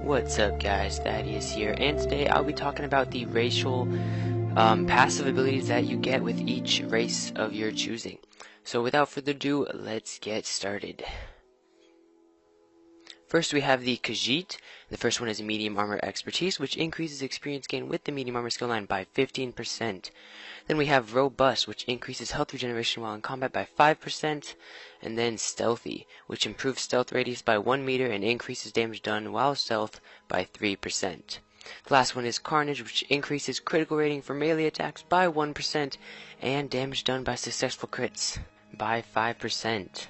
What's up guys, Thaddeus here, and today I'll be talking about the racial passive abilities that you get with each race of your choosing. So without further ado, let's get started. First we have the Khajiit. The first one is medium armor expertise, which increases experience gain with the medium armor skill line by 15%. Then we have robust, which increases health regeneration while in combat by 5%. And then stealthy, which improves stealth radius by 1 meter and increases damage done while stealth by 3%. The last one is carnage, which increases critical rating for melee attacks by 1% and damage done by successful crits by 5%.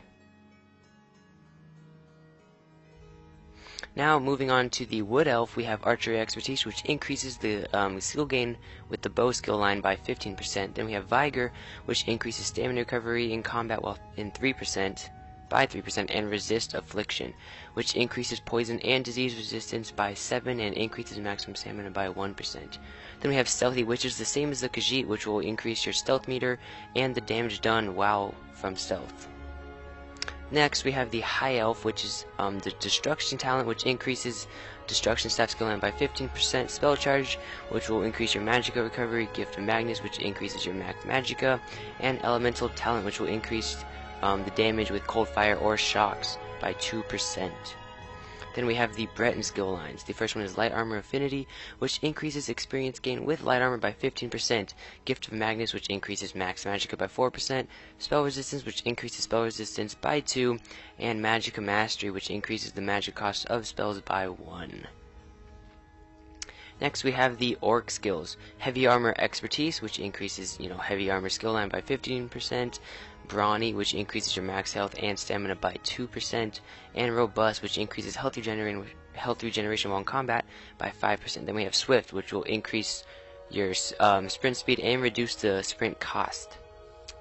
Now moving on to the Wood Elf, we have Archery Expertise, which increases the skill gain with the bow skill line by 15%. Then we have Vigor, which increases stamina recovery in combat while in 3% by 3%, and Resist Affliction, which increases poison and disease resistance by 7 and increases maximum stamina by 1%. Then we have Stealthy, which is the same as the Khajiit, which will increase your stealth meter and the damage done while from stealth. Next, we have the High Elf, which is the Destruction Talent, which increases Destruction staff skill line by 15%, Spell Charge, which will increase your Magicka recovery, Gift of Magnus, which increases your max Magicka, and Elemental Talent, which will increase the damage with Cold Fire or Shocks by 2%. Then we have the Breton skill lines. The first one is Light Armor Affinity, which increases experience gain with Light Armor by 15%, Gift of Magnus, which increases max Magicka by 4%, Spell Resistance, which increases spell resistance by 2, and Magicka Mastery, which increases the magic cost of spells by 1. Next we have the Orc skills. Heavy Armor Expertise, which increases, heavy armor skill line by 15%, Brawny, which increases your max health and stamina by 2%, and Robust, which increases health regeneration while in combat by 5%. Then we have Swift, which will increase your sprint speed and reduce the sprint cost.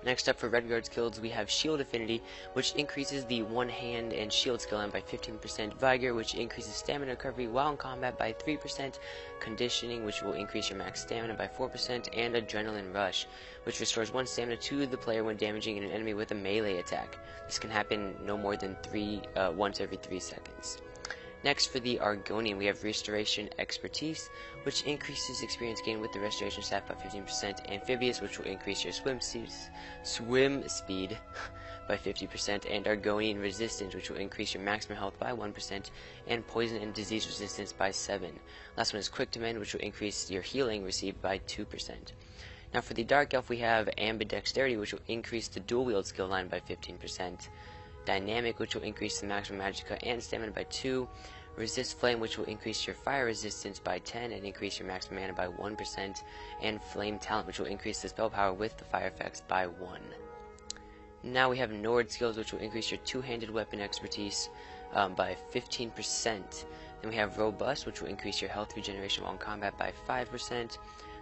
Next up for Redguard skills, we have Shield Affinity, which increases the one hand and shield skill line by 15%, Vigor, which increases stamina recovery while in combat by 3%, Conditioning, which will increase your max stamina by 4%, and Adrenaline Rush, which restores 1 stamina to the player when damaging an enemy with a melee attack. This can happen no more than once every 3 seconds. Next, for the Argonian, we have Restoration Expertise, which increases experience gain with the Restoration staff by 15%, Amphibious, which will increase your swim speed by 50%, and Argonian Resistance, which will increase your maximum health by 1%, and Poison and Disease Resistance by 7. Last one is Quick to Mend, which will increase your healing received by 2%. Now for the Dark Elf, we have Ambidexterity, which will increase the dual wield skill line by 15%, Dynamic, which will increase the maximum Magicka and stamina by 2, Resist Flame, which will increase your fire resistance by 10 and increase your maximum mana by 1%, and Flame Talent, which will increase the spell power with the fire effects by 1. Now we have Nord skills, which will increase your two-handed weapon expertise by 15%. Then we have Robust, which will increase your health regeneration while in combat by 5%,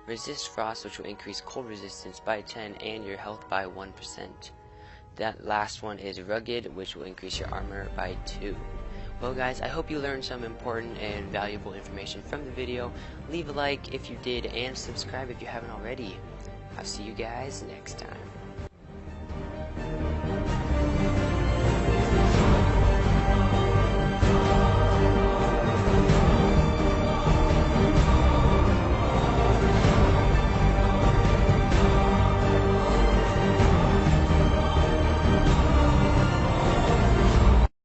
Resist Frost, which will increase cold resistance by 10 and your health by 1%. That last one is Rugged, which will increase your armor by 2. Well guys, I hope you learned some important and valuable information from the video. Leave a like if you did and subscribe if you haven't already. I'll see you guys next time.